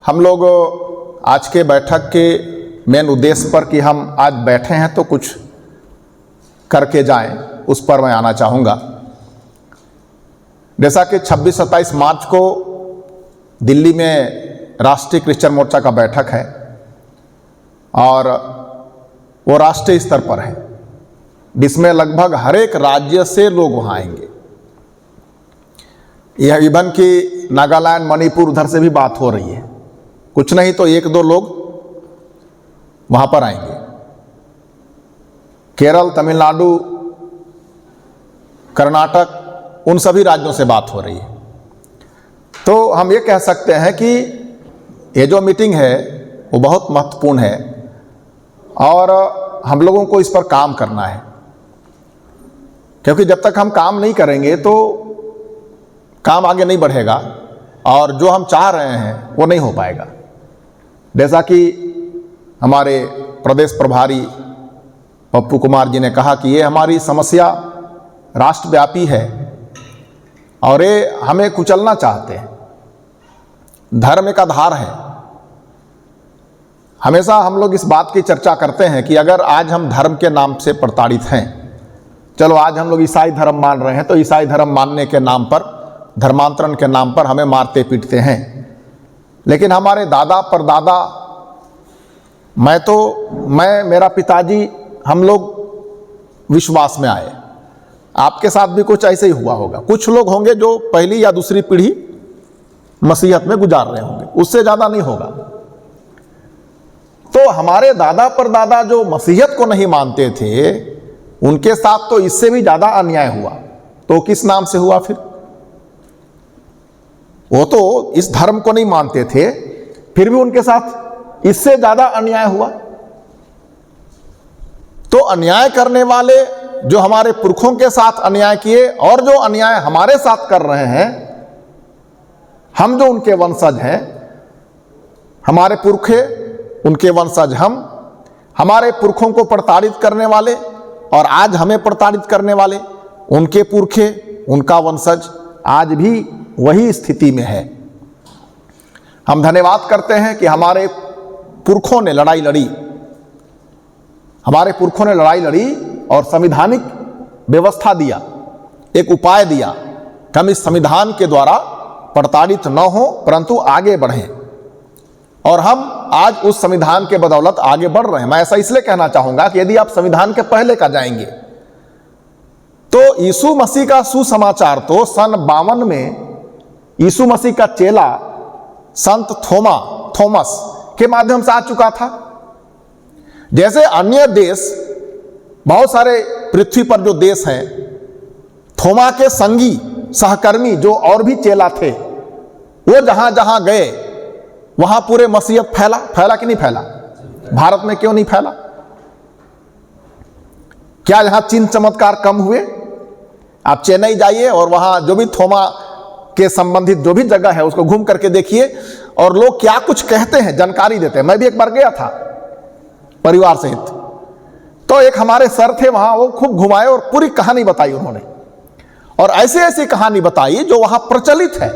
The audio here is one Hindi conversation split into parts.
हम लोग आज के बैठक के मेन उद्देश्य पर कि हम आज बैठे हैं तो कुछ करके जाएं, उस पर मैं आना चाहूँगा। जैसा कि 26-27 मार्च को दिल्ली में राष्ट्रीय क्रिश्चियन मोर्चा का बैठक है और वो राष्ट्रीय स्तर पर है, जिसमें लगभग हर एक राज्य से लोग वहाँ आएंगे। यह इवन कि नागालैंड, मणिपुर उधर से भी बात हो रही है, कुछ नहीं तो 1-2 लोग वहाँ पर आएंगे। केरल, तमिलनाडु, कर्नाटक, उन सभी राज्यों से बात हो रही है। तो हम ये कह सकते हैं कि ये जो मीटिंग है वो बहुत महत्वपूर्ण है और हम लोगों को इस पर काम करना है, क्योंकि जब तक हम काम नहीं करेंगे तो काम आगे नहीं बढ़ेगा और जो हम चाह रहे हैं वो नहीं हो पाएगा। जैसा कि हमारे प्रदेश प्रभारी पप्पू कुमार जी ने कहा कि ये हमारी समस्या राष्ट्रव्यापी है और ये हमें कुचलना चाहते हैं। धर्म एक आधार है। हमेशा हम लोग इस बात की चर्चा करते हैं कि अगर आज हम धर्म के नाम से प्रताड़ित हैं, चलो आज हम लोग ईसाई धर्म मान रहे हैं तो ईसाई धर्म मानने के नाम पर, धर्मांतरण के नाम पर हमें मारते पीटते हैं। लेकिन हमारे दादा परदादा, मेरा पिताजी, हम लोग विश्वास में आए। आपके साथ भी कुछ ऐसे ही हुआ होगा। कुछ लोग होंगे जो पहली या दूसरी पीढ़ी मसीहत में गुजार रहे होंगे, उससे ज़्यादा नहीं होगा। तो हमारे दादा परदादा जो मसीहत को नहीं मानते थे, उनके साथ तो इससे भी ज़्यादा अन्याय हुआ। तो किस नाम से हुआ फिर? वो तो इस धर्म को नहीं मानते थे, फिर भी उनके साथ इससे ज्यादा अन्याय हुआ। तो अन्याय करने वाले जो हमारे पुरखों के साथ अन्याय किए और जो अन्याय हमारे साथ कर रहे हैं, हम जो उनके वंशज हैं, हमारे पुरखे उनके वंशज हम, हमारे पुरखों को प्रताड़ित करने वाले और आज हमें प्रताड़ित करने वाले, उनके पुरखे, उनका वंशज आज भी वही स्थिति में है। हम धन्यवाद करते हैं कि हमारे पुरखों ने लड़ाई लड़ी, हमारे पुरखों ने लड़ाई लड़ी और संवैधानिक व्यवस्था दिया, एक उपाय दिया कि हम इस संविधान के द्वारा प्रताड़ित न हो परंतु आगे बढ़ें। और हम आज उस संविधान के बदौलत आगे बढ़ रहे हैं। मैं ऐसा इसलिए कहना चाहूंगा कि यदि आप संविधान के पहले का जाएंगे तो यीशु मसीह का सुसमाचार तो सन 52 में यीशु मसीह का चेला संत थॉमस के माध्यम से आ चुका था। जैसे अन्य देश, बहुत सारे पृथ्वी पर जो देश हैं, थोमा के संगी सहकर्मी जो और भी चेला थे, वो जहां जहां गए वहां पूरे मसीहत फैला कि नहीं फैला? भारत में क्यों नहीं फैला? क्या यहां चिन्ह चमत्कार कम हुए? आप चेन्नई जाइए और वहां जो भी थोमा के संबंधित जो भी जगह है उसको घूम करके देखिए और लोग क्या कुछ कहते हैं, जानकारी देते हैं। मैं भी एक बार गया था परिवार सहित, तो एक हमारे सर थे वहां, वो खूब घुमाए और पूरी कहानी बताई उन्होंने, और ऐसी ऐसी कहानी बताई जो वहां प्रचलित है,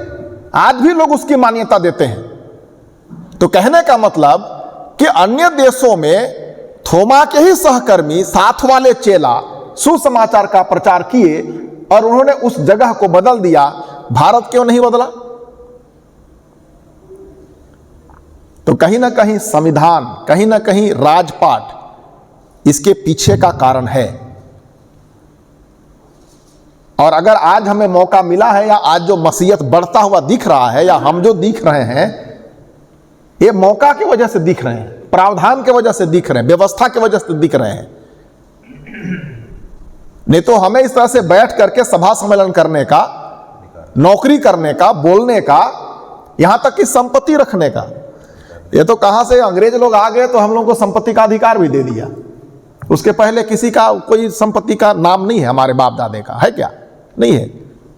आज भी लोग उसकी मान्यता देते हैं। तो कहने का मतलब कि अन्य देशों में थोमा के ही सहकर्मी, साथ वाले चेला सुसमाचार का प्रचार किए और उन्होंने उस जगह को बदल दिया। भारत क्यों नहीं बदला? तो कहीं ना कहीं संविधान, कहीं ना कहीं राजपाट इसके पीछे का कारण है। और अगर आज हमें मौका मिला है या आज जो मसीहत बढ़ता हुआ दिख रहा है या हम जो दिख रहे हैं, ये मौका की वजह से दिख रहे हैं, प्रावधान की वजह से दिख रहे हैं, व्यवस्था की वजह से दिख रहे हैं। नहीं तो हमें इस तरह से बैठ करके सभा सम्मेलन करने का, नौकरी करने का, बोलने का, यहां तक कि संपत्ति रखने का, ये तो कहां से अंग्रेज लोग आ गए तो हम लोगों को संपत्ति का अधिकार भी दे दिया। उसके पहले किसी का कोई संपत्ति का नाम नहीं है, हमारे बाप दादे का है क्या? नहीं है।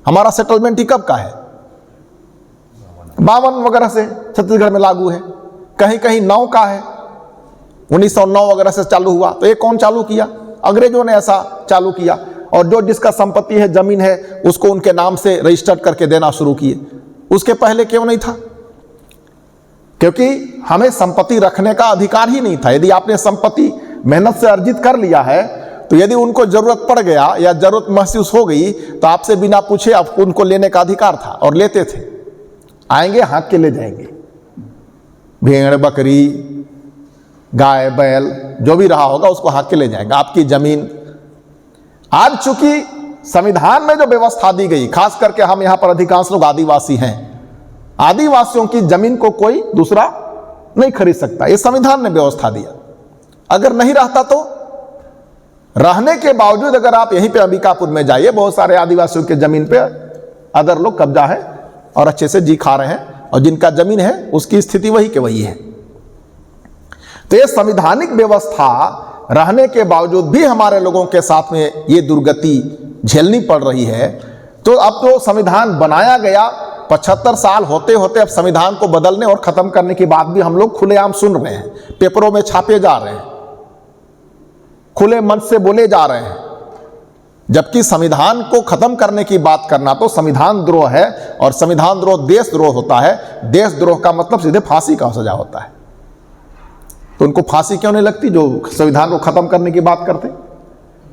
हमारा सेटलमेंट ही कब का है? 52 वगैरह से छत्तीसगढ़ में लागू है, कहीं कहीं 9 का है, 1909 वगैरह से चालू हुआ। तो ये कौन चालू किया? अंग्रेजों ने ऐसा चालू किया। और जो जिसका संपत्ति है, जमीन है, उसको उनके नाम से रजिस्टर्ड करके देना शुरू किए। उसके पहले क्यों नहीं था? क्योंकि हमें संपत्ति रखने का अधिकार ही नहीं था। यदि आपने संपत्ति मेहनत से अर्जित कर लिया है तो यदि उनको जरूरत पड़ गया या जरूरत महसूस हो गई तो आपसे बिना पूछे आप उनको लेने का अधिकार था और लेते थे। आएंगे हाँक के ले जाएंगे, भेड़ बकरी गाय बैल जो भी रहा होगा उसको हाँक के ले जाएंगे, आपकी जमीन। आज चूंकि संविधान में जो व्यवस्था दी गई, खास करके हम यहां पर अधिकांश लोग आदिवासी हैं, आदिवासियों की जमीन को कोई दूसरा नहीं खरीद सकता, ये संविधान ने व्यवस्था दिया। अगर नहीं रहता तो रहने के बावजूद अगर आप यहीं पे अंबिकापुर में जाइए, बहुत सारे आदिवासियों के जमीन पे अदर लोग कब्जा है और अच्छे से जी खा रहे हैं, और जिनका जमीन है उसकी स्थिति वही के वही है। तो ये संवैधानिक व्यवस्था रहने के बावजूद भी हमारे लोगों के साथ में ये दुर्गति झेलनी पड़ रही है। तो अब तो संविधान बनाया गया, 75 साल होते होते अब संविधान को बदलने और खत्म करने की बात भी हम लोग खुलेआम सुन रहे हैं, पेपरों में छापे जा रहे हैं, खुले मंच से बोले जा रहे हैं। जबकि संविधान को खत्म करने की बात करना तो संविधान द्रोह है, और संविधान द्रोह देशद्रोह होता है। देशद्रोह का मतलब सीधे फांसी का सजा होता है। तो उनको फांसी क्यों नहीं लगती जो संविधान को खत्म करने की बात करते?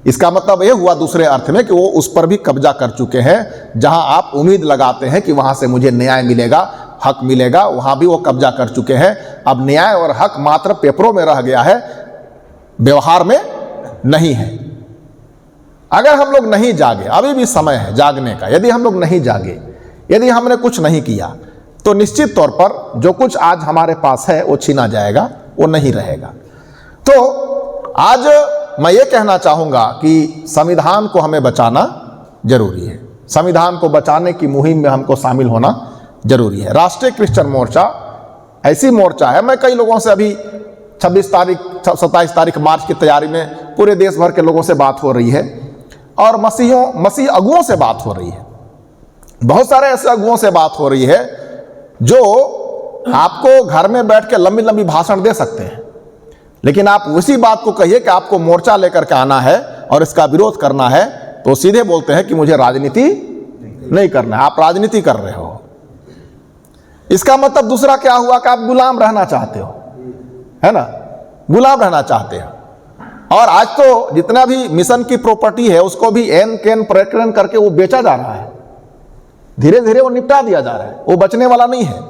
इसका मतलब यह हुआ दूसरे अर्थ में कि वो उस पर भी कब्जा कर चुके हैं। जहां आप उम्मीद लगाते हैं कि वहां से मुझे न्याय मिलेगा, हक मिलेगा, वहां भी वो कब्जा कर चुके हैं। अब न्याय और हक मात्र पेपरों में रह गया है, व्यवहार में नहीं है। अगर हम लोग नहीं जागे, अभी भी समय है जागने का, यदि हम लोग नहीं जागे, यदि हमने कुछ नहीं किया तो निश्चित तौर पर जो कुछ आज हमारे पास है वो छीना जाएगा, वो नहीं रहेगा। तो आज मैं ये कहना चाहूँगा कि संविधान को हमें बचाना जरूरी है। संविधान को बचाने की मुहिम में हमको शामिल होना जरूरी है। राष्ट्रीय क्रिश्चियन मोर्चा ऐसी मोर्चा है, मैं कई लोगों से अभी 26 तारीख 27 तारीख मार्च की तैयारी में पूरे देश भर के लोगों से बात हो रही है, और मसीह अगुओं से बात हो रही है। बहुत सारे ऐसे अगुओं से बात हो रही है जो आपको घर में बैठ के लंबी लंबी भाषण दे सकते हैं, लेकिन आप उसी बात को कहिए कि आपको मोर्चा लेकर के आना है और इसका विरोध करना है, तो सीधे बोलते हैं कि मुझे राजनीति नहीं करना है। आप राजनीति कर रहे हो, इसका मतलब दूसरा क्या हुआ कि आप गुलाम रहना चाहते हो, है ना, गुलाम रहना चाहते हो। और आज तो जितना भी मिशन की प्रॉपर्टी है उसको भी एन कैन प्रकरण करके वो बेचा जा रहा है, धीरे धीरे वो निपटा दिया जा रहा है, वो बचने वाला नहीं है।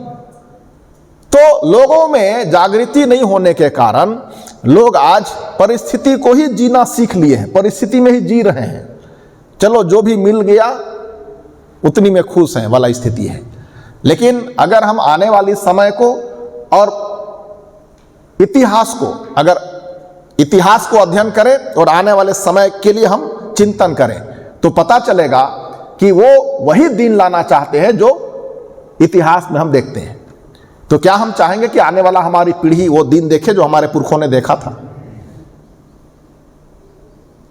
तो लोगों में जागृति नहीं होने के कारण लोग आज परिस्थिति को ही जीना सीख लिए हैं, परिस्थिति में ही जी रहे हैं। चलो जो भी मिल गया उतनी में खुश हैं वाला स्थिति है। लेकिन अगर हम आने वाली समय को और इतिहास को, अगर इतिहास को अध्ययन करें और आने वाले समय के लिए हम चिंतन करें, तो पता चलेगा कि वो वही दिन लाना चाहते हैं जो इतिहास में हम देखते हैं। तो क्या हम चाहेंगे कि आने वाला हमारी पीढ़ी वो दिन देखे जो हमारे पुरखों ने देखा था?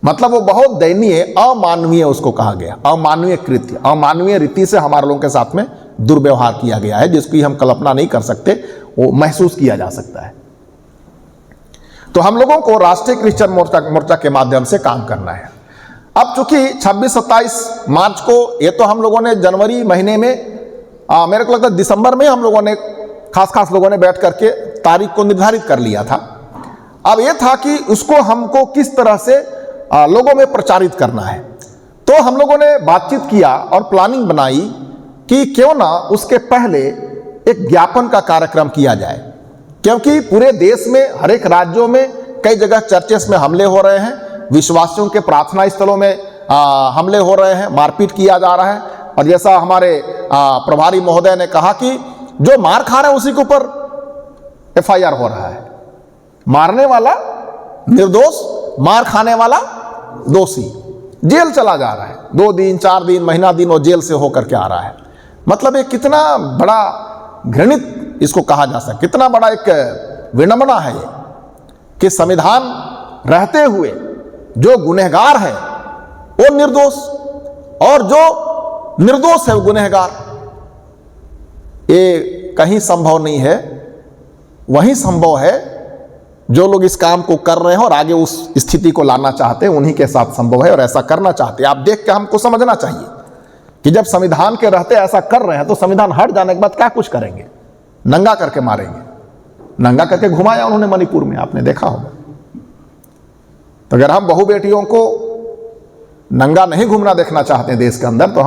मतलब वो बहुत दयनीय, अमानवीय उसको कहा गया, अमानवीय कृत्य, अमानवीय रीति से हमारे लोगों के साथ में दुर्व्यवहार किया गया है, जिसकी हम कल्पना नहीं कर सकते, वो महसूस किया जा सकता है। तो हम लोगों को राष्ट्रीय क्रिश्चियन मोर्चा के माध्यम से काम करना है। अब चूंकि 26-27 मार्च को, ये तो हम लोगों ने जनवरी महीने में, मेरे को लगता है दिसंबर में हम लोगों ने खास लोगों ने बैठ करके तारीख को निर्धारित कर लिया था। अब यह था कि उसको हमको किस तरह से लोगों में प्रचारित करना है। तो हम लोगों ने बातचीत किया और प्लानिंग बनाई कि क्यों ना उसके पहले एक ज्ञापन का कार्यक्रम किया जाए, क्योंकि पूरे देश में हर एक राज्यों में कई जगह चर्चेस में हमले हो रहे हैं, विश्वासियों के प्रार्थना स्थलों में हमले हो रहे हैं, मारपीट किया जा रहा है। और जैसा हमारे प्रभारी महोदय ने कहा कि जो मार खा रहा है उसी के ऊपर FIR हो रहा है, मारने वाला निर्दोष, मार खाने वाला दोषी, जेल चला जा रहा है, 2 दिन 4 दिन महीना दिन वो जेल से होकर के आ रहा है। मतलब ये कितना बड़ा घृणित इसको कहा जा सकता, कितना बड़ा एक विडंबना है ये कि संविधान रहते हुए जो गुनहगार है वो निर्दोष, और जो निर्दोष है वो गुनहगार। ये कहीं संभव नहीं है, वही संभव है जो लोग इस काम को कर रहे हैं और आगे उस स्थिति को लाना चाहते हैं, उन्हीं के साथ संभव है और ऐसा करना चाहते हैं। आप देख के हमको समझना चाहिए कि जब संविधान के रहते ऐसा कर रहे हैं तो संविधान हट जाने के बाद क्या कुछ करेंगे? नंगा करके मारेंगे। नंगा करके घुमाया उन्होंने मणिपुर में, आपने देखा होगा। तो अगर हम बहू बेटियों को नंगा नहीं घूमना देखना चाहते हैं देश के अंदर, तो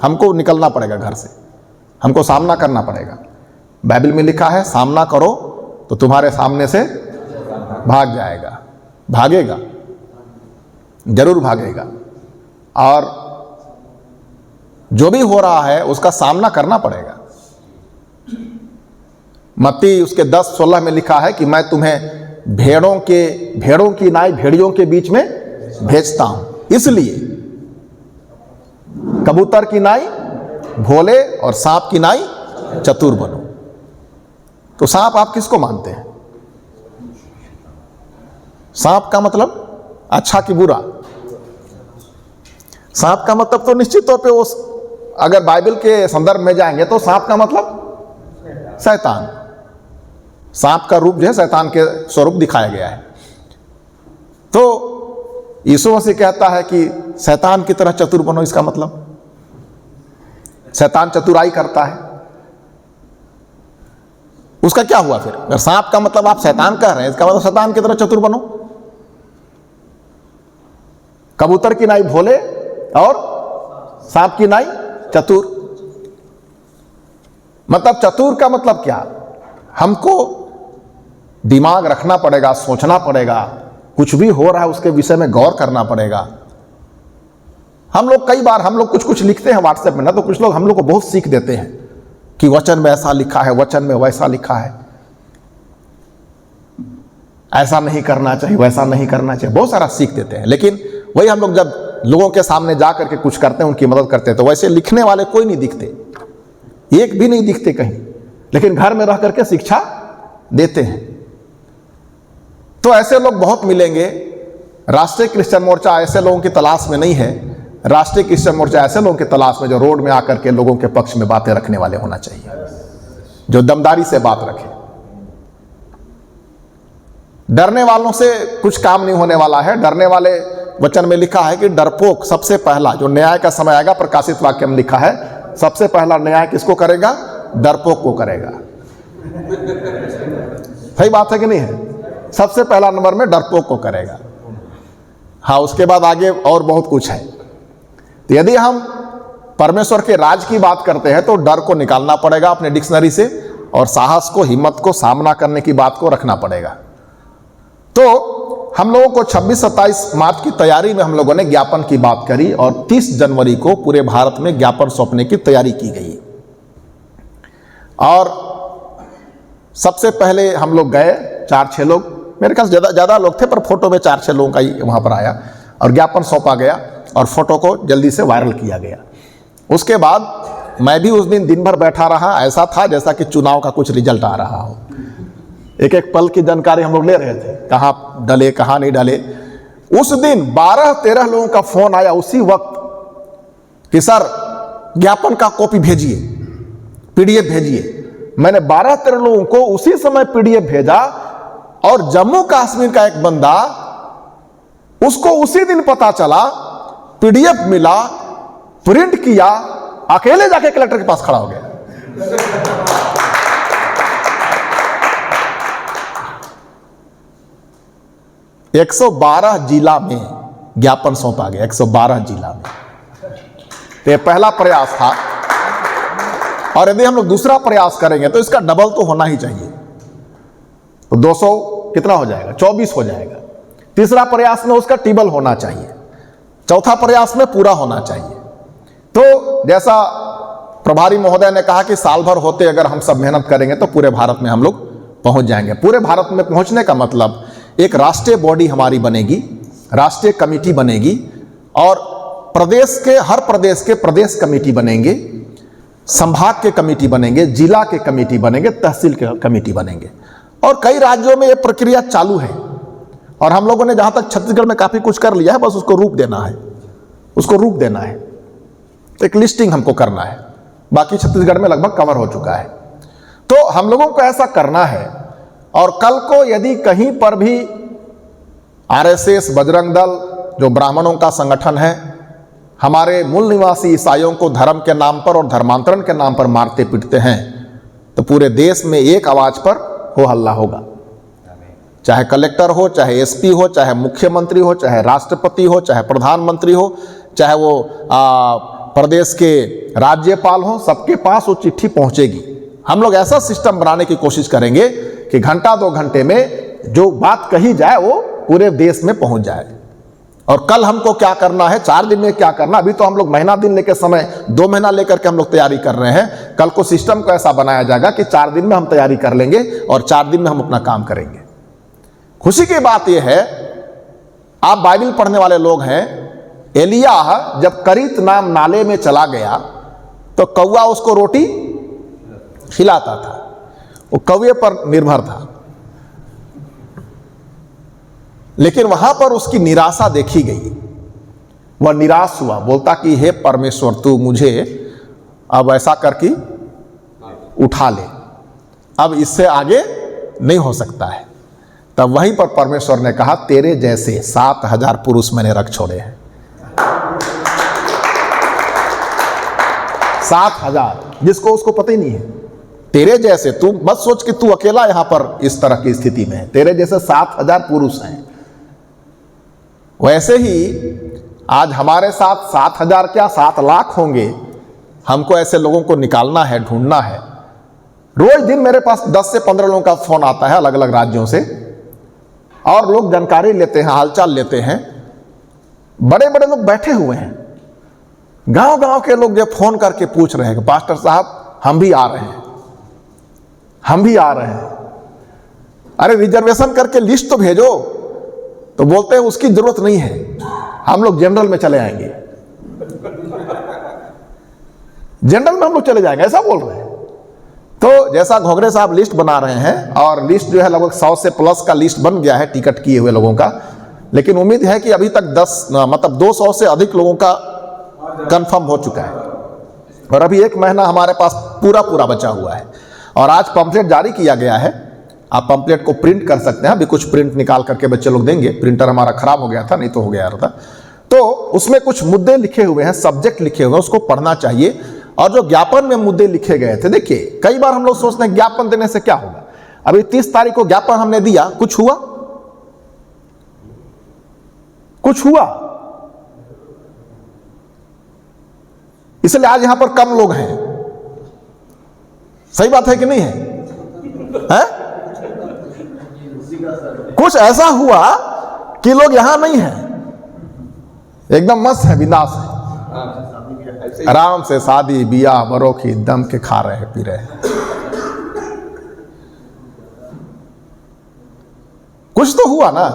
हमको निकलना पड़ेगा घर से, हमको सामना करना पड़ेगा। बाइबल में लिखा है सामना करो तो तुम्हारे सामने से भाग जाएगा, भागेगा, जरूर भागेगा। और जो भी हो रहा है उसका सामना करना पड़ेगा। मत्ती उसके 10:16 में लिखा है कि मैं तुम्हें भेड़ों की नाई भेड़ियों के बीच में भेजता हूं, इसलिए कबूतर की नाई भोले और सांप की नाई चतुर बनो। तो सांप आप किसको मानते हैं? सांप का मतलब अच्छा कि बुरा? सांप का मतलब तो निश्चित तौर पे उस, अगर बाइबल के संदर्भ में जाएंगे तो सांप का मतलब शैतान। सांप का रूप जो है शैतान के स्वरूप दिखाया गया है। तो यीशु मसीह कहता है कि शैतान की तरह चतुर बनो, इसका मतलब शैतान चतुराई करता है। उसका क्या हुआ फिर? अगर सांप का मतलब आप शैतान कह रहे हैं, इसका मतलब शैतान की तरह चतुर बनो। कबूतर की नाई भोले और सांप की नाई चतुर। मतलब चतुर का मतलब क्या? हमको दिमाग रखना पड़ेगा, सोचना पड़ेगा, कुछ भी हो रहा है उसके विषय में गौर करना पड़ेगा। हम लोग कई बार कुछ लिखते हैं व्हाट्सएप में ना, तो कुछ लोग हम लोग को बहुत सीख देते हैं कि वचन में ऐसा लिखा है, वचन में वैसा लिखा है, ऐसा नहीं करना चाहिए, वैसा नहीं करना चाहिए, बहुत सारा सीख देते हैं। लेकिन वही हम लोग जब लोगों के सामने जा करके कुछ करते हैं, उनकी मदद करते हैं, तो वैसे लिखने वाले कोई नहीं दिखते, एक भी नहीं दिखते कहीं, लेकिन घर में रह करके शिक्षा देते हैं। तो ऐसे लोग बहुत मिलेंगे। राष्ट्रीय क्रिश्चियन मोर्चा ऐसे लोगों की तलाश में नहीं है। राष्ट्रीय क्रिश्चियन मोर्चा ऐसे लोगों की तलाश में जो रोड में आकर के लोगों के पक्ष में बातें रखने वाले होना चाहिए, जो दमदारी से बात रखे। डरने वालों से कुछ काम नहीं होने वाला है। डरने वाले, वचन में लिखा है कि डरपोक सबसे पहला, जो न्याय का समय आएगा, प्रकाशित वाक्य में लिखा है सबसे पहला न्याय किसको करेगा? डरपोक को करेगा। सही बात है कि नहीं है? सबसे पहला नंबर में डरपोक को करेगा। हाँ, उसके बाद आगे और बहुत कुछ है। तो यदि हम परमेश्वर के राज की बात करते हैं तो डर को निकालना पड़ेगा अपने डिक्शनरी से, और साहस को, हिम्मत को, सामना करने की बात को रखना पड़ेगा। तो हम लोगों को 26-27 मार्च की तैयारी में हम लोगों ने ज्ञापन की बात करी, और 30 जनवरी को पूरे भारत में ज्ञापन सौंपने की तैयारी की गई। और सबसे पहले हम लोग गए, 4-6 लोग, मेरे ख्याल से ज़्यादा लोग थे, पर फोटो में 4-6 लोगों का ही वहाँ पर आया, और ज्ञापन सौंपा गया और फोटो को जल्दी से वायरल किया गया। उसके बाद मैं भी उस दिन भर बैठा रहा। ऐसा था जैसा कि चुनाव का कुछ रिजल्ट आ रहा हो। एक एक पल की जानकारी हम लोग ले रहे थे, कहाँ डले कहाँ नहीं डले। उस दिन 12-13 लोगों का फोन आया उसी वक्त कि सर ज्ञापन का कॉपी भेजिए, पीडीएफ भेजिए। मैंने 12-13 लोगों को उसी समय पीडीएफ भेजा, और जम्मू कश्मीर का एक बंदा, उसको उसी दिन पता चला, पीडीएफ मिला, प्रिंट किया, अकेले जाके कलेक्टर के पास खड़ा हो गया। 112 जिला में ज्ञापन सौंपा गया, 112 जिला में। तो ये पहला प्रयास था, और यदि हम लोग दूसरा प्रयास करेंगे तो इसका डबल तो होना ही चाहिए। तो 200 कितना हो जाएगा? 24 हो जाएगा। तीसरा प्रयास में उसका टिबल होना चाहिए, चौथा प्रयास में पूरा होना चाहिए। तो जैसा प्रभारी महोदय ने कहा कि साल भर होते अगर हम सब मेहनत करेंगे तो पूरे भारत में हम लोग पहुंच जाएंगे। पूरे भारत में पहुंचने का मतलब एक राष्ट्रीय बॉडी हमारी बनेगी, राष्ट्रीय कमेटी बनेगी, और प्रदेश के, हर प्रदेश के प्रदेश कमेटी बनेंगे, संभाग के कमेटी बनेंगे, जिला के कमेटी बनेंगे, तहसील के कमेटी बनेंगे। और कई राज्यों में ये प्रक्रिया चालू है, और हम लोगों ने जहां तक छत्तीसगढ़ में काफी कुछ कर लिया है, बस उसको रूप देना है, उसको रूप देना है। एक लिस्टिंग हमको करना है, बाकी छत्तीसगढ़ में लगभग कवर हो चुका है। तो हम लोगों को ऐसा करना है। और कल को यदि कहीं पर भी आरएसएस, बजरंग दल, जो ब्राह्मणों का संगठन है, हमारे मूल निवासी ईसाइयों को धर्म के नाम पर और धर्मांतरण के नाम पर मारते पीटते हैं, तो पूरे देश में एक आवाज पर हो हल्ला होगा। चाहे कलेक्टर हो, चाहे एसपी हो, चाहे मुख्यमंत्री हो, चाहे राष्ट्रपति हो, चाहे प्रधानमंत्री हो, चाहे वो प्रदेश के राज्यपाल हो, सबके पास वो चिट्ठी पहुंचेगी। हम लोग ऐसा सिस्टम बनाने की कोशिश करेंगे कि घंटा 2 घंटे में जो बात कही जाए वो पूरे देश में पहुंच जाए। और कल हमको क्या करना है, 4 दिन में क्या करना, अभी तो हम लोग महीना दिन लेकर समय 2 महीना लेकर के हम लोग तैयारी कर रहे हैं। कल को सिस्टम को ऐसा बनाया जाएगा कि 4 दिन में हम तैयारी कर लेंगे और 4 दिन में हम अपना काम करेंगे। खुशी की बात यह है, आप बाइबल पढ़ने वाले लोग हैं, एलिय्याह जब करीत नाम नाले में चला गया तो कौवा उसको रोटी खिलाता था, वो कौवे पर निर्भर था। लेकिन वहां पर उसकी निराशा देखी गई, वह निराश हुआ, बोलता कि हे परमेश्वर, तू मुझे अब ऐसा करके उठा ले, अब इससे आगे नहीं हो सकता है। तब वहीं पर परमेश्वर ने कहा, तेरे जैसे 7,000 पुरुष मैंने रख छोड़े हैं। 7,000, जिसको उसको पता ही नहीं है। तेरे जैसे, तू मत सोच कि तू अकेला यहां पर इस तरह की स्थिति में है, तेरे जैसे 7,000 पुरुष हैं। वैसे ही आज हमारे साथ 7,000 क्या 7 लाख होंगे। हमको ऐसे लोगों को निकालना है, ढूंढना है। रोज दिन मेरे पास 10 से 15 लोगों का फोन आता है अलग अलग राज्यों से, और लोग जानकारी लेते हैं, हालचाल लेते हैं। बड़े बड़े लोग बैठे हुए हैं, गांव गांव के लोग जो फोन करके पूछ रहे हैं कि पास्टर साहब हम भी आ रहे हैं, हम भी आ रहे हैं। अरे रिजर्वेशन करके लिस्ट तो भेजो। तो बोलते हैं उसकी जरूरत नहीं है, हम लोग जनरल में चले आएंगे, जनरल में हम लोग चले जाएंगे, ऐसा बोल रहे हैं। तो जैसा घोगरे साहब लिस्ट बना रहे हैं, और लिस्ट जो है लगभग 100 से प्लस का लिस्ट बन गया है टिकट किए हुए लोगों का, लेकिन उम्मीद है कि अभी तक 200 से अधिक लोगों का कंफर्म हो चुका है, और अभी 1 महीना हमारे पास पूरा बचा हुआ है। और आज पंपलेट जारी किया गया है, आप पंपलेट को प्रिंट कर सकते हैं। अभी कुछ प्रिंट निकाल करके बच्चे लोग देंगे, प्रिंटर हमारा खराब हो गया था, नहीं तो हो गया रहता। तो उसमें कुछ मुद्दे लिखे हुए हैं, सब्जेक्ट लिखे हुए हैं, उसको पढ़ना चाहिए। और जो ज्ञापन में मुद्दे लिखे गए थे, देखिए कई बार हम लोग सोचते हैं ज्ञापन देने से क्या होगा। अभी 30 तारीख को ज्ञापन हमने दिया, कुछ हुआ? कुछ हुआ? इसलिए आज यहां पर कम लोग हैं। सही बात है कि नहीं है? कुछ ऐसा हुआ कि लोग यहां नहीं हैं, एकदम मस्त है, बिंदास है, आराम से शादी बियाह बरोखी दम के खा रहे हैं, पी रहे हैं। कुछ तो हुआ ना,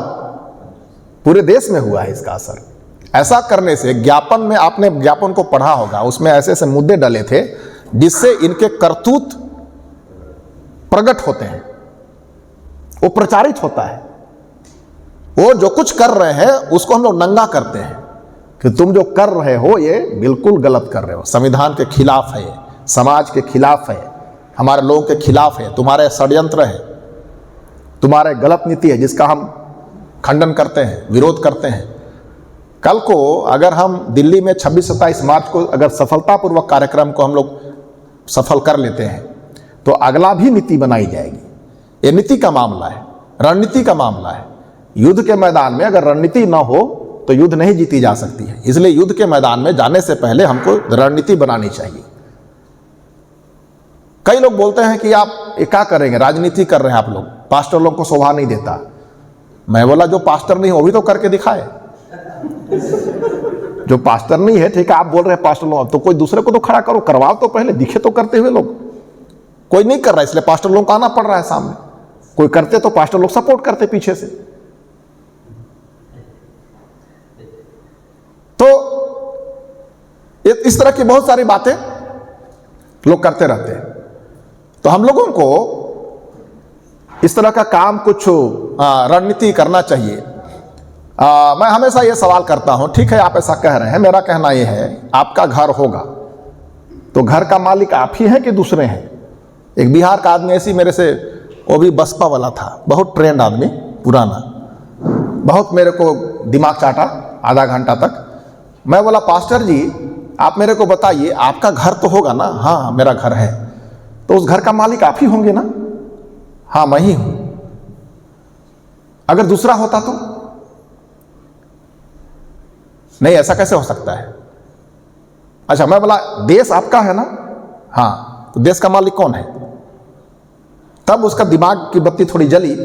पूरे देश में हुआ है इसका असर। ऐसा करने से ज्ञापन में, आपने ज्ञापन को पढ़ा होगा, उसमें ऐसे ऐसे मुद्दे डले थे जिससे इनके करतूत प्रकट होते हैं, वो प्रचारित होता है। वो जो कुछ कर रहे हैं उसको हम लोग नंगा करते हैं कि तुम जो कर रहे हो ये बिल्कुल गलत कर रहे हो, संविधान के खिलाफ है, ये समाज के खिलाफ है, हमारे लोगों के खिलाफ है, तुम्हारे षड्यंत्र है, तुम्हारे गलत नीति है, जिसका हम खंडन करते हैं, विरोध करते हैं। कल को अगर हम दिल्ली में 26-27 मार्च को अगर सफलतापूर्वक कार्यक्रम को हम लोग सफल कर लेते हैं तो अगला भी नीति बनाई जाएगी। ये नीति का मामला है, रणनीति का मामला है। युद्ध के मैदान में अगर रणनीति ना हो तो युद्ध नहीं जीती जा सकती है। इसलिए युद्ध के मैदान में जाने से पहले हमको रणनीति बनानी चाहिए। कई लोग बोलते हैं कि आप ये क्या करेंगे, राजनीति कर रहे हैं आप लोग, पास्टर लोग को शोभा नहीं देता। मैं बोला जो पास्टर नहीं हो वो भी तो करके दिखाए। जो पास्टर नहीं है, ठीक है, आप बोल रहे हैं पास्टर लोग, तो कोई दूसरे को तो खड़ा करो, करवाओ तो पहले, दिखे तो करते हुए लोग। कोई नहीं कर रहा, इसलिए पास्टर लोग को आना पड़ रहा है सामने। कोई करते तो पास्टर लोग सपोर्ट करते पीछे से। तो इस तरह की बहुत सारी बातें लोग करते रहते हैं। तो हम लोगों को इस तरह का काम कुछ रणनीति करना चाहिए। मैं हमेशा ये सवाल करता हूं, ठीक है आप ऐसा कह रहे हैं, मेरा कहना ये है, आपका घर होगा तो घर का मालिक आप ही हैं कि दूसरे हैं? एक बिहार का आदमी ऐसी मेरे से, वो भी बसपा वाला था, बहुत ट्रेंड आदमी, पुराना, बहुत मेरे को दिमाग चाटा आधा घंटा तक। मैं बोला पास्टर जी आप मेरे को बताइए, आपका घर तो होगा ना? हाँ मेरा घर है। तो उस घर का मालिक आप ही होंगे ना? हाँ मैं ही हूं। अगर दूसरा होता तो नहीं, ऐसा कैसे हो सकता है? अच्छा मैं बोला देश आपका है ना, हाँ तो देश का मालिक कौन है? तब उसका दिमाग की बत्ती थोड़ी जली।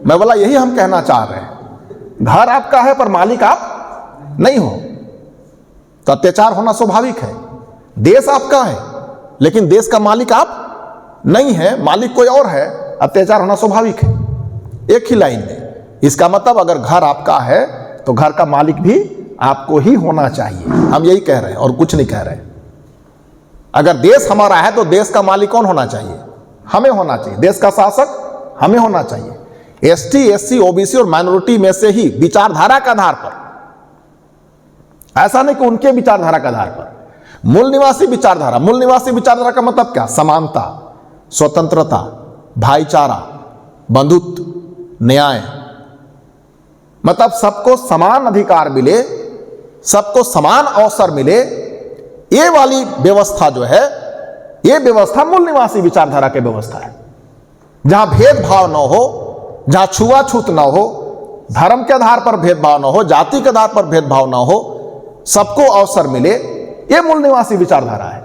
मैं बोला यही हम कहना चाह रहे हैं, घर आपका है पर मालिक आप नहीं हो, तो अत्याचार होना स्वाभाविक है। देश आपका है लेकिन देश का मालिक आप नहीं है, मालिक कोई और है, अत्याचार होना स्वाभाविक है। एक ही लाइन में। इसका मतलब अगर घर आपका है तो घर का मालिक भी आपको ही होना चाहिए। हम यही कह रहे हैं और कुछ नहीं कह रहे। अगर देश हमारा है तो देश का मालिक कौन होना चाहिए? हमें होना चाहिए। देश का शासक हमें होना चाहिए। एसटी, एससी, ओबीसी और माइनॉरिटी में से ही विचारधारा के आधार पर, ऐसा नहीं कि उनके विचारधारा के आधार पर, मूल निवासी विचारधारा। मूल निवासी विचारधारा का मतलब क्या? समानता, स्वतंत्रता, भाईचारा, बंधुत्व, न्याय, मतलब सबको समान अधिकार मिले, सबको समान अवसर मिले। ये वाली व्यवस्था जो है, ये व्यवस्था मूल निवासी विचारधारा की व्यवस्था है, जहां भेदभाव न हो, जहां छुआछूत न हो, धर्म के आधार पर भेदभाव न हो, जाति के आधार पर भेदभाव न हो, सबको अवसर मिले। ये मूल निवासी विचारधारा है।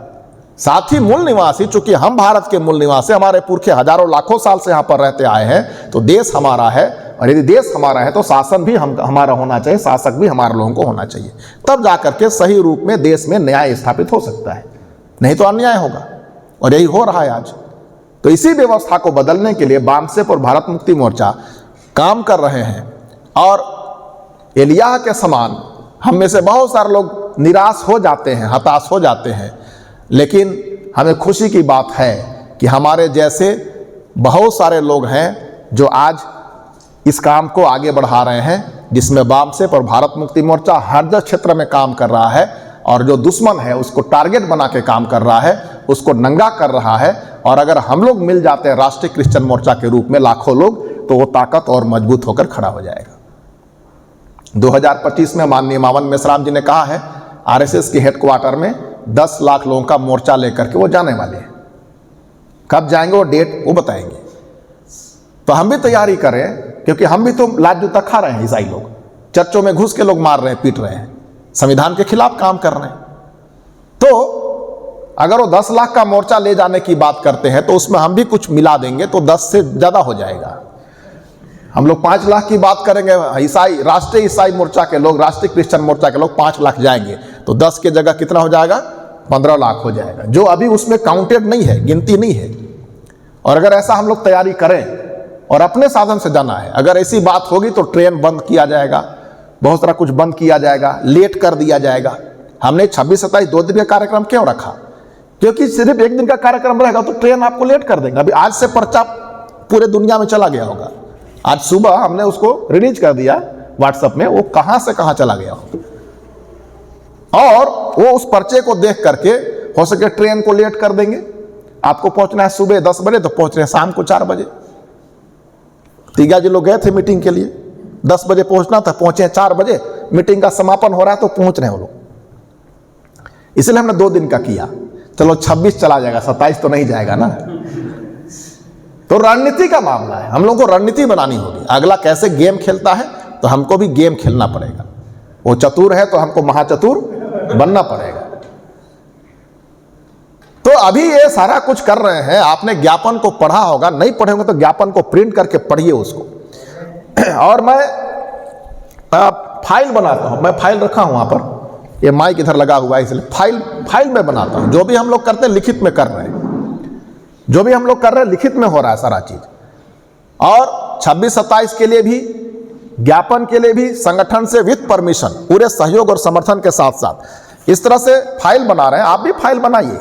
साथ ही मूल निवासी, चूंकि हम भारत के मूल निवासी, हमारे पुरखे हजारों लाखों साल से यहां पर रहते आए हैं, तो देश हमारा है। और यदि देश हमारा है तो शासन भी हमारा होना चाहिए, शासक भी हमारे लोगों को होना चाहिए। तब जाकर के सही रूप में देश में न्याय स्थापित हो सकता है, नहीं तो अन्याय होगा। और यही हो रहा है आज। तो इसी व्यवस्था को बदलने के लिए बामसेफ और भारत मुक्ति मोर्चा काम कर रहे हैं। और एलियाह के समान हम में से बहुत सारे लोग निराश हो जाते हैं, हताश हो जाते हैं, लेकिन हमें खुशी की बात है कि हमारे जैसे बहुत सारे लोग हैं जो आज इस काम को आगे बढ़ा रहे हैं, जिसमें बामसेफ और भारत मुक्ति मोर्चा हर क्षेत्र में काम कर रहा है। और जो दुश्मन है उसको टारगेट बना के काम कर रहा है, उसको नंगा कर रहा है। और अगर हम लोग मिल जाते हैं राष्ट्रीय क्रिश्चियन मोर्चा के रूप में लाखों लोग, तो वो ताकत और मजबूत होकर खड़ा हो जाएगा। 2025 में माननीय मावन मेश्राम जी ने कहा है, आरएसएस के हेडक्वार्टर में 10 लाख लोगों का मोर्चा लेकर के वो जाने वाले हैं। कब जाएंगे वो डेट वो बताएंगे। तो हम भी तैयारी करें, क्योंकि हम भी तो लात जूता खा रहे हैं। ईसाई लोग चर्चों में घुस के लोग मार रहे हैं, पीट रहे हैं, संविधान के खिलाफ काम कर रहे हैं। तो अगर वो 10 लाख का मोर्चा ले जाने की बात करते हैं तो उसमें हम भी कुछ मिला देंगे तो 10 से ज़्यादा हो जाएगा। हम लोग 5 लाख की बात करेंगे, ईसाई राष्ट्रीय ईसाई मोर्चा के लोग, राष्ट्रीय क्रिश्चियन मोर्चा के लोग 5 लाख जाएंगे, तो 10 की जगह कितना हो जाएगा? 15 लाख हो जाएगा, जो अभी उसमें काउंटेड नहीं है, गिनती नहीं है। और अगर ऐसा हम लोग तैयारी करें और अपने साधन से जाना है, अगर ऐसी बात होगी तो ट्रेन बंद किया जाएगा, बहुत सारा कुछ बंद किया जाएगा, लेट कर दिया जाएगा। हमने 26-27 2 दिन का कार्यक्रम क्यों रखा? क्योंकि सिर्फ 1 दिन का कार्यक्रम रहेगा तो ट्रेन आपको लेट कर देगा। अभी आज से पर्चा पूरे दुनिया में चला गया होगा। आज सुबह हमने उसको रिलीज कर दिया व्हाट्सएप में, वो कहां से कहां चला गया हो। और वो उस पर्चे को देख करके हो सके ट्रेन को लेट कर देंगे। आपको पहुंचना है सुबह 10 बजे तो पहुंच रहे हैं शाम को 4 बजे। तिगा जी लोग गए थे मीटिंग के लिए, 10 बजे पहुंचना था, पहुंचे 4 बजे, मीटिंग का समापन हो रहा है तो पहुंच रहे हैं वो लोग। इसलिए हमने 2 दिन का किया। चलो 26 चला जाएगा, 27 तो नहीं जाएगा ना। तो रणनीति का मामला है, हम लोगों को रणनीति बनानी होगी। अगला कैसे गेम खेलता है तो हमको भी गेम खेलना पड़ेगा। वो चतुर है तो हमको महाचतुर बनना पड़ेगा। तो अभी ये सारा कुछ कर रहे हैं। आपने ज्ञापन को पढ़ा होगा, नहीं पढ़े होंगे तो ज्ञापन को प्रिंट करके पढ़िए उसको। और मैं फाइल बनाता हूं, मैं फाइल रखा हूं वहां पर, ये माइक इधर लगा हुआ है इसलिए फाइल में बनाता हूं। जो भी हम लोग करते हैं लिखित में कर रहे हैं, जो भी हम लोग कर रहे हैं लिखित में हो रहा है सारा चीज। और 26-27 के लिए भी, ज्ञापन के लिए भी संगठन से विथ परमिशन, पूरे सहयोग और समर्थन के साथ साथ इस तरह से फाइल बना रहे हैं। आप भी फाइल बनाइए,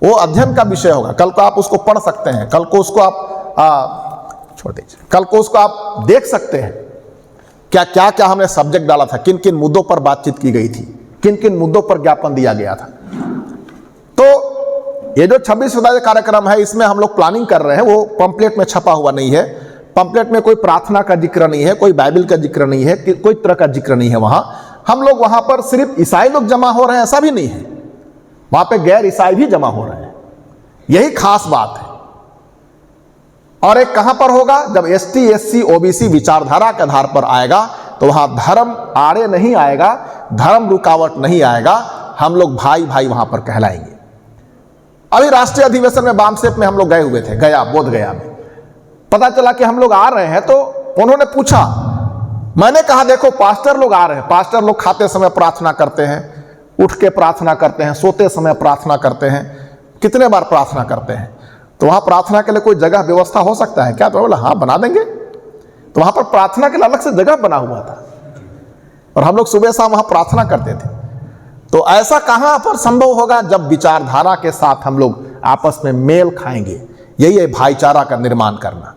वो अध्ययन का विषय होगा। कल को आप उसको पढ़ सकते हैं, कल को उसको आप छोड़ दीजिए, कल को उसको आप देख सकते हैं क्या क्या क्या हमने सब्जेक्ट डाला था, किन किन मुद्दों पर बातचीत की गई थी, किन किन मुद्दों पर ज्ञापन दिया गया था। तो ये जो 26 कार्यक्रम है इसमें हम लोग प्लानिंग कर रहे हैं, वो पंपलेट में छपा हुआ नहीं है। पंपलेट में कोई प्रार्थना का जिक्र नहीं है, कोई बाइबल का जिक्र नहीं है, कोई तरह का जिक्र नहीं है। वहां हम लोग वहां पर सिर्फ ईसाई लोग जमा हो रहे हैं ऐसा भी नहीं है, वहां पे गैर ईसाई भी जमा हो रहे हैं। यही खास बात है। और एक कहां पर होगा, जब एसटी एससी ओबीसी विचारधारा के आधार पर आएगा तो वहां धर्म आड़े नहीं आएगा, धर्म रुकावट नहीं आएगा, हम लोग भाई भाई वहां पर कहलाएंगे। अभी राष्ट्रीय अधिवेशन में बामसेप में हम लोग गए हुए थे, गया बोध गया में, पता चला कि हम लोग आ रहे हैं, तो उन्होंने पूछा, मैंने कहा देखो पास्टर लोग आ रहे हैं, पास्टर लोग खाते समय प्रार्थना करते हैं, उठ के प्रार्थना करते हैं, सोते समय प्रार्थना करते हैं, कितने बार प्रार्थना करते हैं, तो वहां प्रार्थना के लिए कोई जगह व्यवस्था हो सकता है क्या? तो बोला हाँ बना देंगे। तो वहां पर प्रार्थना के लिए अलग से जगह बना हुआ था और हम लोग सुबह शाम वहां प्रार्थना करते थे। तो ऐसा कहां पर संभव होगा? जब विचारधारा के साथ हम लोग आपस में मेल खाएंगे। यही है भाईचारा का निर्माण करना।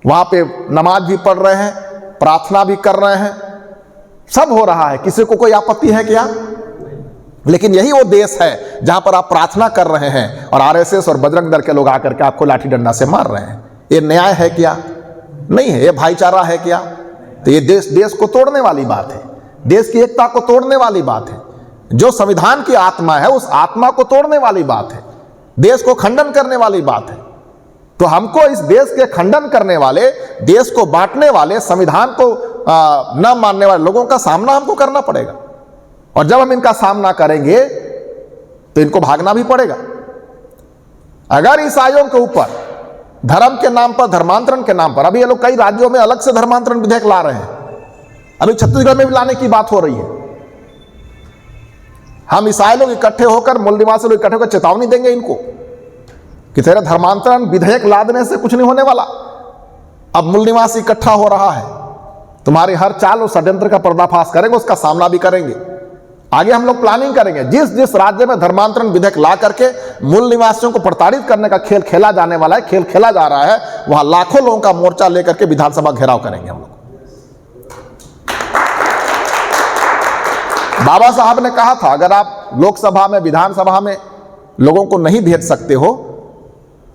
वहां पे नमाज भी पढ़ रहे हैं, प्रार्थना भी कर रहे हैं, सब हो रहा है, किसी को कोई आपत्ति है क्या? लेकिन यही वो देश है जहां पर आप प्रार्थना कर रहे हैं और आरएसएस और बजरंग दल के लोग आकर के आपको लाठी डंडा से मार रहे हैं। ये न्याय है क्या? नहीं है। ये भाईचारा है क्या? तो ये देश को तोड़ने वाली बात है, देश की एकता को तोड़ने वाली बात है। जो संविधान की आत्मा है उस आत्मा को तोड़ने वाली बात है, देश को खंडन करने वाली बात है। तो हमको इस देश के खंडन करने वाले, देश को बांटने वाले, संविधान को न मानने वाले लोगों का सामना हमको करना पड़ेगा। और जब हम इनका सामना करेंगे तो इनको भागना भी पड़ेगा। अगर ईसाइयों के ऊपर धर्म के नाम पर, धर्मांतरण के नाम पर, अभी ये लोग कई राज्यों में अलग से धर्मांतरण विधेयक ला रहे हैं, अभी छत्तीसगढ़ में भी लाने की बात हो रही है। हम ईसाई लोग इकट्ठे होकर, मूल निवासी लोग इकट्ठे होकर चेतावनी देंगे इनको कि तेरा धर्मांतरण विधेयक ला देने से कुछ नहीं होने वाला। अब मूल निवासी इकट्ठा हो रहा है, तुम्हारी हर चाल और षड्यंत्र का पर्दाफाश करेंगे, उसका सामना भी करेंगे। आगे हम लोग प्लानिंग करेंगे। जिस जिस राज्य में धर्मांतरण विधेयक ला करके मूल निवासियों को प्रताड़ित करने का खेल खेला जाने वाला है, खेल खेला जा रहा है, वहां लाखों लोगों का मोर्चा लेकर के विधानसभा घेराव करेंगे हम लोग। बाबा साहब ने कहा था, अगर आप लोकसभा में, विधानसभा में लोगों को नहीं भेज सकते हो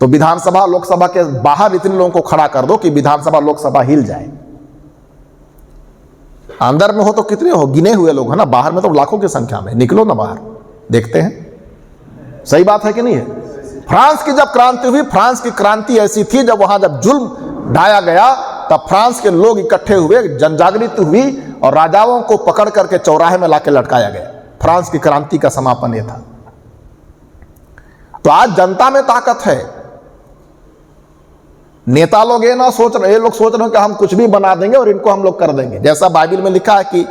तो विधानसभा लोकसभा के बाहर इतने लोगों को खड़ा कर दो कि विधानसभा लोकसभा हिल जाए। अंदर में हो तो कितने हो, गिने हुए लोग है ना, बाहर में तो लाखों की संख्या में। निकलो ना बाहर, देखते हैं। सही बात है कि नहीं है? फ्रांस की जब क्रांति हुई, फ्रांस की क्रांति ऐसी थी, जब वहां जब जुल्म ढाया गया तब फ्रांस के लोग इकट्ठे हुए, जनजागृति हुई और राजाओं को पकड़ करके चौराहे में लाके लटकाया गया। फ्रांस की क्रांति का समापन यह था। तो आज जनता में ताकत है। नेता लोग ये ना सोच रहे, ये लोग सोच रहे हैं कि हम कुछ भी बना देंगे और इनको हम लोग कर देंगे। जैसा बाइबल में लिखा है कि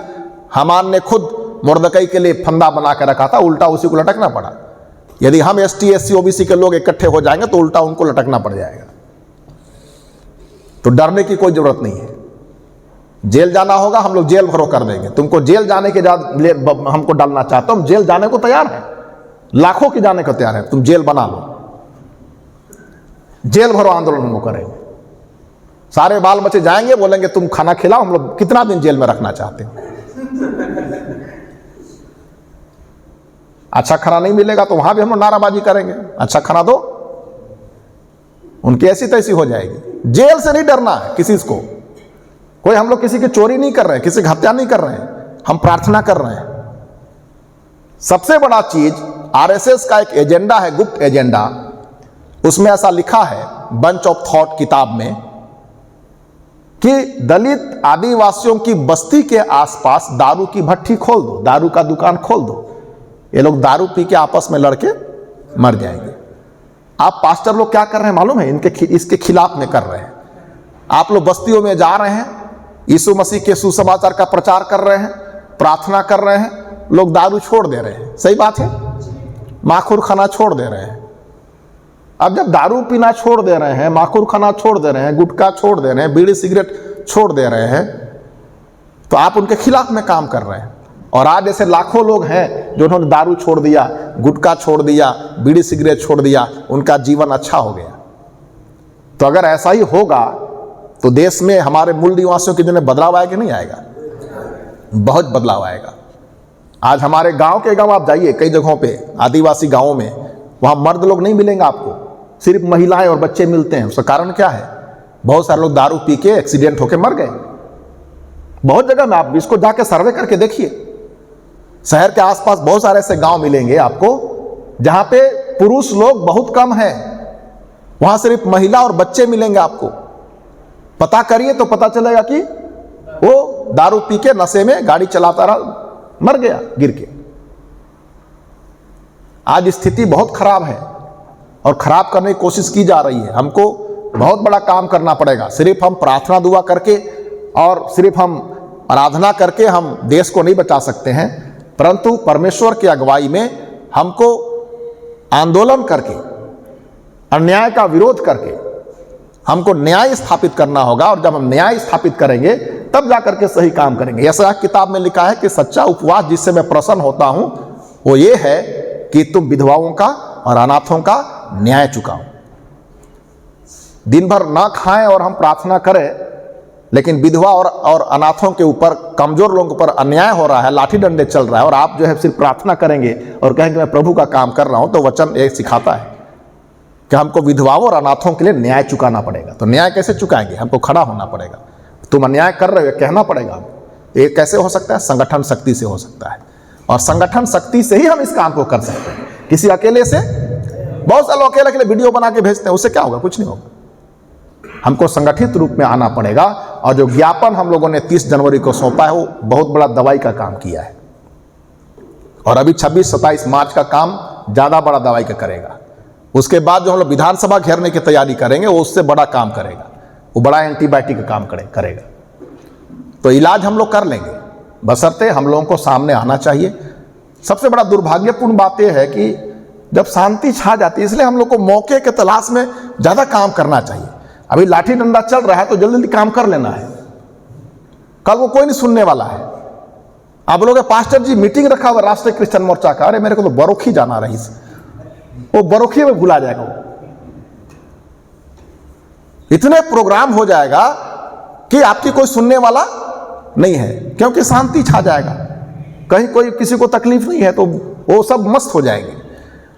हामान ने खुद मुर्दकई के लिए फंदा बना कर रखा था, उल्टा उसी को लटकना पड़ा। यदि हम एसटी एससी ओबीसी के लोग इकट्ठे हो जाएंगे तो उल्टा उनको लटकना पड़ जाएगा। तो डरने की कोई जरूरत नहीं है। जेल जाना होगा, हम लोग जेल भरो कर देंगे। तुमको जेल जाने के हमको डालना चाहते हो, हम जेल जाने को तैयार हैं, लाखों की जाने को तैयार है। तुम जेल बना लो, जेल भरो आंदोलन हम लोग करेंगे। सारे बाल बच्चे जाएंगे, बोलेंगे तुम खाना खिलाओ, हम लोग कितना दिन जेल में रखना चाहते हो। अच्छा खाना नहीं मिलेगा तो वहां भी हम लोग नाराबाजी करेंगे, अच्छा खाना दो। उनकी ऐसी तैसी हो जाएगी। जेल से नहीं डरना है किसी को। कोई हम लोग किसी की चोरी नहीं कर रहे हैं, किसी की हत्या नहीं कर रहे हैं, हम प्रार्थना कर रहे हैं। सबसे बड़ा चीज आरएसएस का एक एजेंडा है, गुप्त एजेंडा। उसमें ऐसा लिखा है बंच ऑफ थॉट किताब में कि दलित आदिवासियों की बस्ती के आसपास दारू की भट्टी खोल दो, दारू का दुकान खोल दो। ये लोग दारू पी के आपस में लड़के मर जाएंगे। आप पास्टर लोग क्या कर रहे हैं मालूम है? इसके खिलाफ में कर रहे हैं। आप लोग बस्तियों में जा रहे हैं, यीशु मसीह के सुसमाचार का प्रचार कर रहे हैं, प्रार्थना कर रहे हैं, लोग दारू छोड़ दे रहे हैं। सही बात है, माखुर खाना छोड़ दे रहे हैं। अब जब दारू पीना छोड़ दे रहे हैं, माखुर खाना छोड़ दे रहे हैं, गुटखा छोड़ दे रहे हैं, बीड़ी सिगरेट छोड़ दे रहे हैं, तो आप उनके खिलाफ में काम कर रहे हैं। और आज ऐसे लाखों लोग हैं जो उन्होंने दारू छोड़ दिया, गुटखा छोड़ दिया, बीड़ी सिगरेट छोड़ दिया, उनका जीवन अच्छा हो गया। तो अगर ऐसा ही होगा तो देश में हमारे मूल निवासियों के जिन्हें बदलाव आएगा नहीं आएगा? बहुत बदलाव आएगा। आज हमारे गांव के गांव आप जाइए, कई जगहों पे आदिवासी गांवों में, वहां मर्द लोग नहीं मिलेंगे आपको, सिर्फ महिलाएं और बच्चे मिलते हैं। उसका कारण क्या है? बहुत सारे लोग दारू पी के एक्सीडेंट होके मर गए। बहुत जगह में आप इसको जाके सर्वे करके देखिए। शहर के आसपास बहुत सारे ऐसे गांव मिलेंगे आपको जहां पे पुरुष लोग बहुत कम हैं, वहां सिर्फ महिला और बच्चे मिलेंगे आपको। पता करिए तो पता चलेगा कि वो दारू पी के नशे में गाड़ी चलाता रहा, मर गया गिर के। आज स्थिति बहुत खराब है और खराब करने की कोशिश की जा रही है। हमको बहुत बड़ा काम करना पड़ेगा। सिर्फ हम प्रार्थना दुआ करके और सिर्फ हम आराधना करके हम देश को नहीं बचा सकते हैं, परंतु परमेश्वर की अगुवाई में हमको आंदोलन करके, अन्याय का विरोध करके हमको न्याय स्थापित करना होगा। और जब हम न्याय स्थापित करेंगे तब जाकर के सही काम करेंगे। यशायाह किताब में लिखा है कि सच्चा उपवास जिससे मैं प्रसन्न होता हूं वो ये है कि तुम विधवाओं का और अनाथों का न्याय चुकाओ। दिन भर ना खाएं और हम प्रार्थना करें, लेकिन विधवा और अनाथों के ऊपर, कमजोर लोगों के ऊपर अन्याय हो रहा है, लाठी डंडे चल रहा है, और आप जो है सिर्फ प्रार्थना करेंगे और कहेंगे मैं प्रभु का काम कर रहा हूं, तो वचन ये सिखाता है कि हमको विधवाओं और अनाथों के लिए न्याय चुकाना पड़ेगा। तो न्याय कैसे चुकाएंगे? हमको खड़ा होना पड़ेगा। तुम अन्याय कर रहे हो, कहना पड़ेगा। ये कैसे हो सकता है? संगठन शक्ति से हो सकता है, और संगठन शक्ति से ही हम इस काम को कर सकते हैं। किसी अकेले से, बहुत सारे लोग अकेले वीडियो बना के भेजते हैं, उससे क्या होगा? कुछ नहीं होगा। हमको संगठित रूप में आना पड़ेगा। और जो ज्ञापन हम लोगों ने 30 जनवरी को सौंपा है, वो बहुत बड़ा दवाई का काम किया है, और अभी 26-27 मार्च का काम ज़्यादा बड़ा दवाई का करेगा। उसके बाद जो हम लोग विधानसभा घेरने की तैयारी करेंगे, वो उससे बड़ा काम करेगा, वो बड़ा एंटीबायोटिक का काम करेगा। तो इलाज हम लोग कर लेंगे, बशर्ते हम लोगों को सामने आना चाहिए। सबसे बड़ा दुर्भाग्यपूर्ण बात यह है कि जब शांति छा जाती है, इसलिए हम लोग को मौके के तलाश में ज़्यादा काम करना चाहिए। अभी लाठी डंडा चल रहा है तो जल्दी जल्दी काम कर लेना है, कल वो कोई नहीं सुनने वाला है। आप लोग पास्टर जी मीटिंग रखा हुआ राष्ट्रीय क्रिश्चियन मोर्चा का, अरे मेरे को तो बरोखी जाना रही, वो बरोखी में भुला जाएगा। वो इतने प्रोग्राम हो जाएगा कि आपकी कोई सुनने वाला नहीं है, क्योंकि शांति छा जाएगा। कहीं कोई किसी को तकलीफ नहीं है तो वो सब मस्त हो जाएंगे।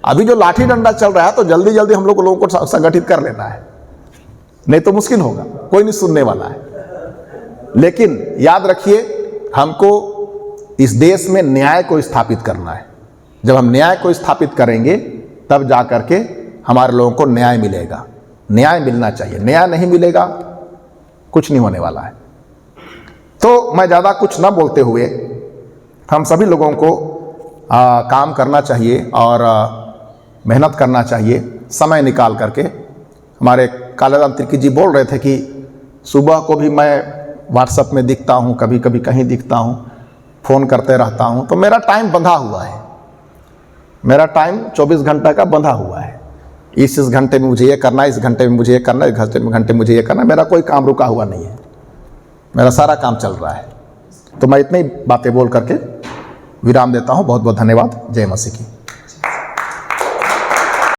अभी जो लाठी डंडा चल रहा है तो जल्दी जल्दी हम लोगों को संगठित कर लेना है, नहीं तो मुश्किल होगा, कोई नहीं सुनने वाला है। लेकिन याद रखिए, हमको इस देश में न्याय को स्थापित करना है। जब हम न्याय को स्थापित करेंगे तब जा करके हमारे लोगों को न्याय मिलेगा। न्याय मिलना चाहिए, न्याय नहीं मिलेगा कुछ नहीं होने वाला है। तो मैं ज़्यादा कुछ ना बोलते हुए, हम सभी लोगों को काम करना चाहिए और मेहनत करना चाहिए, समय निकाल करके। हमारे कालेराम तिर्की जी बोल रहे थे कि सुबह को भी मैं व्हाट्सएप में दिखता हूँ, कभी कभी कहीं दिखता हूँ, फ़ोन करते रहता हूँ। तो मेरा टाइम बंधा हुआ है, मेरा टाइम 24 घंटा का बंधा हुआ है। इस घंटे में मुझे ये करना है, इस घंटे में मुझे ये करना है, इस घंटे में मुझे ये करना है। मेरा कोई काम रुका हुआ नहीं है, मेरा सारा काम चल रहा है। तो मैं इतनी बातें बोल करके विराम देता हूँ। बहुत बहुत धन्यवाद। जय मसीह की।